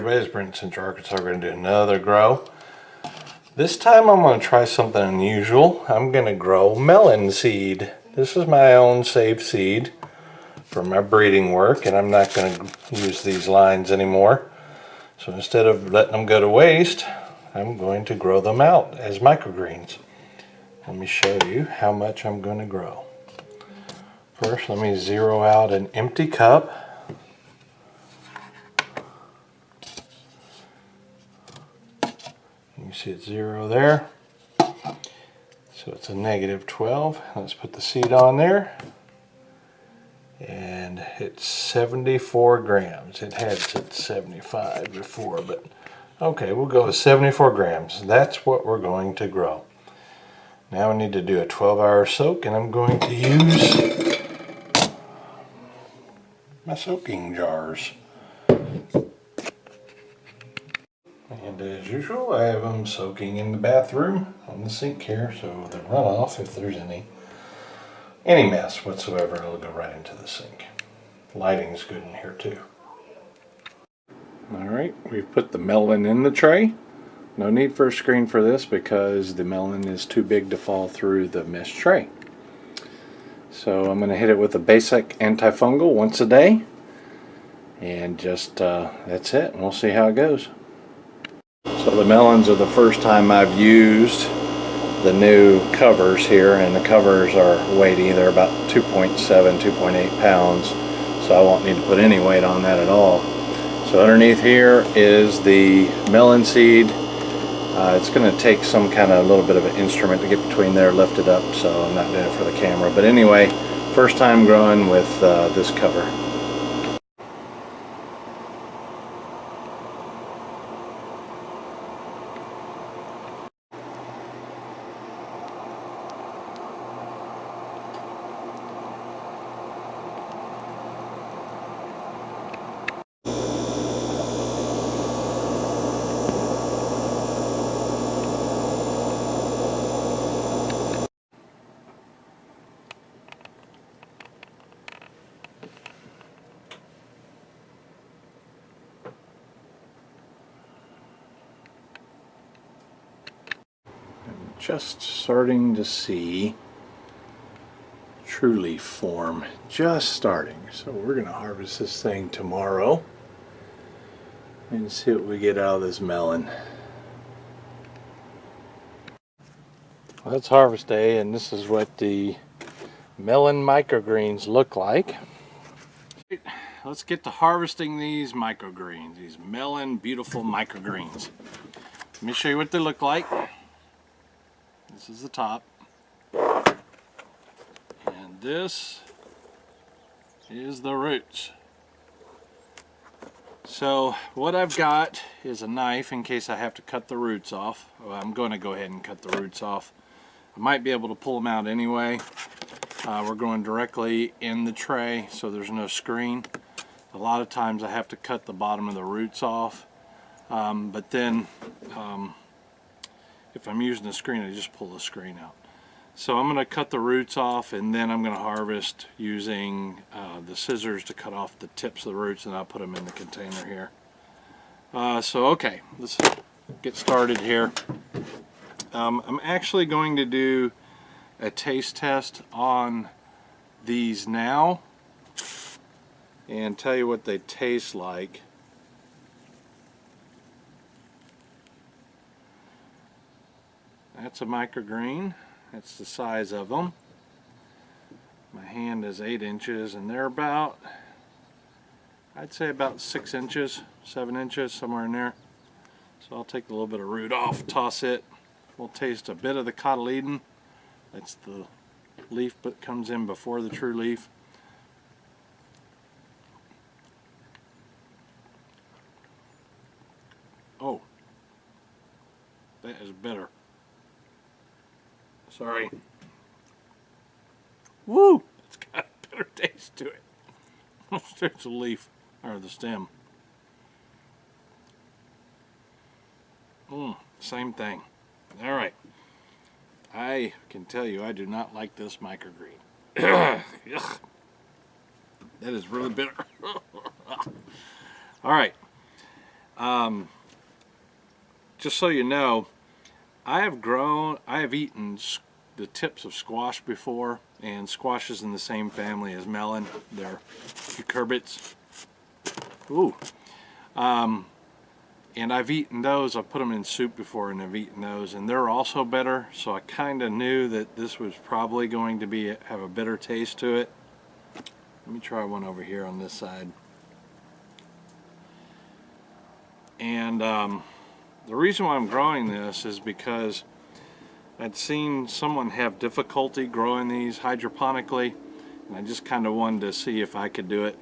everybody, it's Brent, Central Arkansas. We're going to do another grow. This time I'm going to try something unusual. I'm going to grow melon seed. This is my own saved seed for my breeding work, and I'm not going to use these lines anymore. So instead of letting them go to waste, I'm going to grow them out as microgreens. Let me show you how much I'm going to grow. First, let me zero out an empty cup. You see it's 0 there. So it's a -12. Let's put the seed on there. And it's 74 grams. It had said 75 before, but okay, we'll go with 74 grams. That's what we're going to grow. Now I need to do a 12-hour soak, and I'm going to use my soaking jars. And as usual, I have them soaking in the bathroom on the sink here, so the runoff, if there's any mess whatsoever, it'll go right into the sink. Lighting's good in here too. Alright, we've put the melon in the tray. No need for a screen for this because the melon is too big to fall through the mesh tray. So I'm going to hit it with a basic antifungal once a day. And just, that's it. And we'll see how it goes. So the melons are the first time I've used the new covers here, and the covers are weighty. They're about 2.7, 2.8 pounds, so I won't need to put any weight on that at all. So underneath here is the melon seed. It's going to take some kind of little bit of an instrument to get between there, lift it up, so I'm not doing it for the camera. But anyway, first time growing with this cover. Just starting to see true leaf form, just starting. So we're going to harvest this thing tomorrow and see what we get out of this melon. Well, it's harvest day, and this is what the melon microgreens look like. Let's get to harvesting these microgreens, these melon beautiful microgreens. Let me show you what they look like. This is the top, and this is the roots. So what I've got is a knife in case I have to cut the roots off. Well, I'm going to go ahead and cut the roots off. I might be able to pull them out anyway. We're going directly in the tray, so there's no screen. A lot of times I have to cut the bottom of the roots off, but then if I'm using the screen, I just pull the screen out. So I'm going to cut the roots off, and then I'm going to harvest using the scissors to cut off the tips of the roots, and I'll put them in the container here. So okay, let's get started here. I'm actually going to do a taste test on these now and tell you what they taste like. That's a microgreen. That's the size of them. My hand is 8 inches, and they're about, I'd say about 6 inches, 7 inches, somewhere in there. So I'll take a little bit of root off, toss it. We'll taste a bit of the cotyledon. That's the leaf that comes in before the true leaf. Oh, that is bitter. Sorry. Woo! It's got a bitter taste to it. There's the leaf, or the stem. Same thing. Alright. I can tell you I do not like this microgreen. That is really bitter. Alright. Just so you know, I have eaten the tips of squash before, and squash is in the same family as melon. They're cucurbits. Ooh. And I've eaten those. I've put them in soup before, and I've eaten those, and they're also bitter. So I kind of knew that this was probably going to have a bitter taste to it. Let me try one over here on this side. And the reason why I'm growing this is because I'd seen someone have difficulty growing these hydroponically, and I just kind of wanted to see if I could do it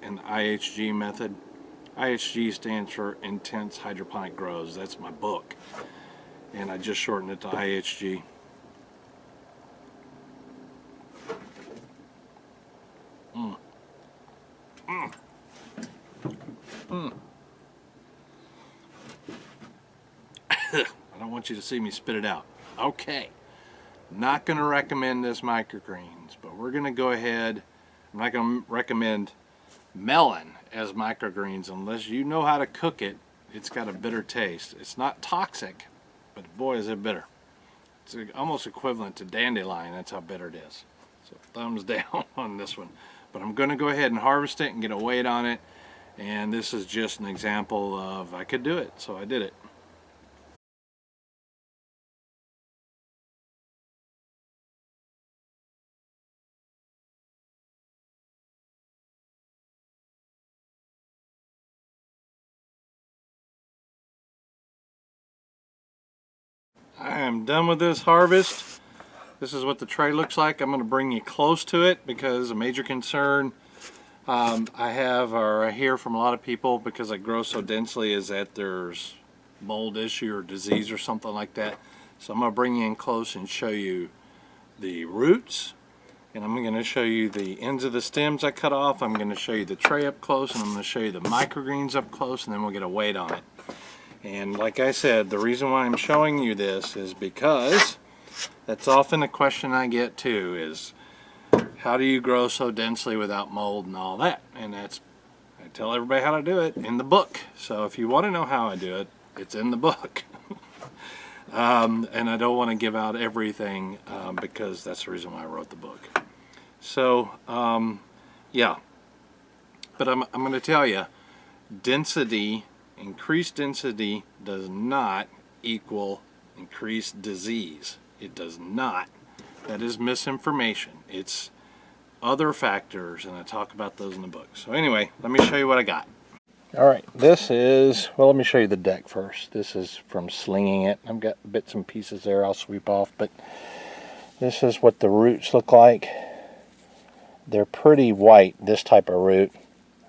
in the IHG method. IHG stands for Intense Hydroponic Grows. That's my book, and I just shortened it to IHG. I don't want you to see me spit it out. Okay, not going to recommend this microgreens, but we're going to go ahead. I'm not going to recommend melon as microgreens unless you know how to cook it. It's got a bitter taste. It's not toxic, but boy is it bitter. It's almost equivalent to dandelion. That's how bitter it is. So thumbs down on this one. But I'm going to go ahead and harvest it and get a weight on it. And this is just an example of I could do it, so I did it. I am done with this harvest. This is what the tray looks like. I'm going to bring you close to it because a major concern I hear from a lot of people because I grow so densely is that there's mold issue or disease or something like that. So I'm going to bring you in close and show you the roots, and I'm going to show you the ends of the stems I cut off. I'm going to show you the tray up close, and I'm going to show you the microgreens up close, and then we'll get a weight on it. And like I said, the reason why I'm showing you this is because that's often a question I get too, is how do you grow so densely without mold and all that? And I tell everybody how to do it in the book. So if you want to know how I do it, it's in the book. And I don't want to give out everything because that's the reason why I wrote the book. So yeah, but I'm going to tell you, increased density does not equal increased disease. It does not. That is misinformation. It's other factors, and I talk about those in the book. So anyway, let me show you what I got. All right, this is, well, let me show you the deck first. This is from slinging it. I've got bits and pieces there I'll sweep off, but this is what the roots look like. They're pretty white, this type of root.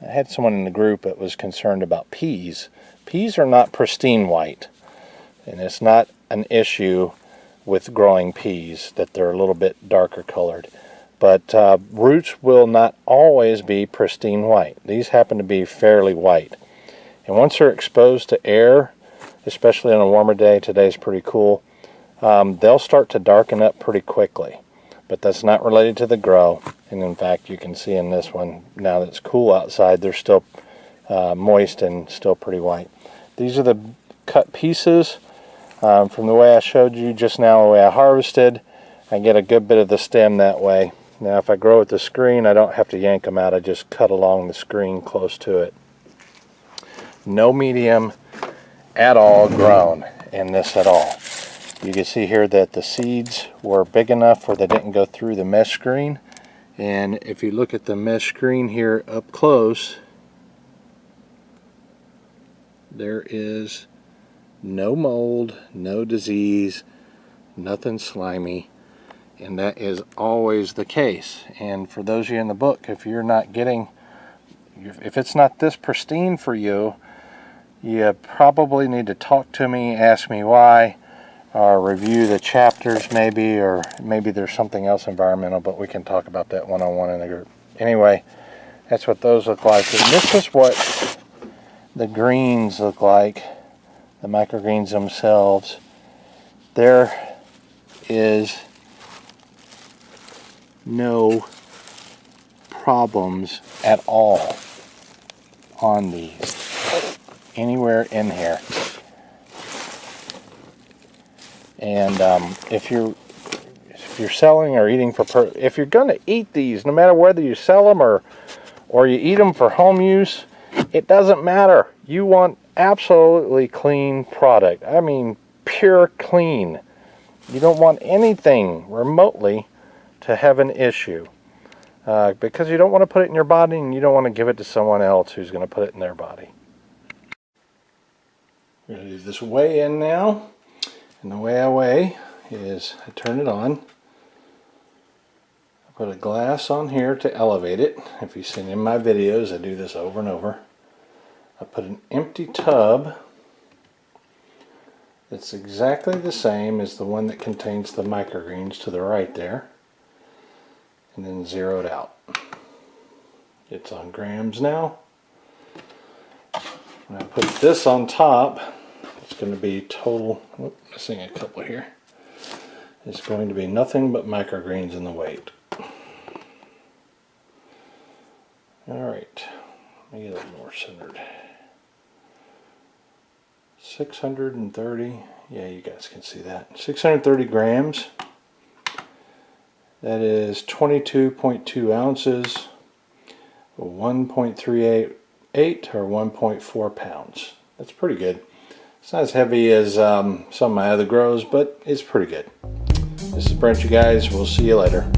I had someone in the group that was concerned about peas. Peas are not pristine white, and it's not an issue with growing peas that they're a little bit darker colored. But roots will not always be pristine white. These happen to be fairly white. And once they're exposed to air, especially on a warmer day, today's pretty cool, they'll start to darken up pretty quickly. But that's not related to the grow. And in fact, you can see in this one, now that it's cool outside, they're still moist and still pretty white. These are the cut pieces from the way I showed you just now, the way I harvested. I get a good bit of the stem that way. Now if I grow with the screen, I don't have to yank them out. I just cut along the screen close to it. No medium at all grown in this at all. You can see here that the seeds were big enough where they didn't go through the mesh screen. And if you look at the mesh screen here up close, there is no mold, no disease, nothing slimy. And that is always the case. And for those of you in the book, if it's not this pristine for you, you probably need to talk to me, ask me why, or review the chapters maybe, or maybe there's something else environmental, but we can talk about that one-on-one in the group. Anyway, that's what those look like. And this is what the greens look like, the microgreens themselves. There is no problems at all on these. anywhere in here. And if you're selling or eating for if you're going to eat these, no matter whether you sell them or you eat them for home use, it doesn't matter. You want absolutely clean product. I mean, pure clean. You don't want anything remotely to have an issue. Because you don't want to put it in your body, and you don't want to give it to someone else who's going to put it in their body. We're going to do this weigh in now. And the way I weigh is I turn it on. I put a glass on here to elevate it. If you've seen in my videos, I do this over and over. I put an empty tub that's exactly the same as the one that contains the microgreens to the right there. And then zero it out. It's on grams now. When I put this on top, it's going to be total, missing a couple here. It's going to be nothing but microgreens in the weight. Alright, let me get a little more centered. 630, yeah, you guys can see that. 630 grams. That is 22.2 ounces, 1.38 or 1.4 pounds. That's pretty good. It's not as heavy as some of my other grows, but it's pretty good. This is Brent, you guys. We'll see you later.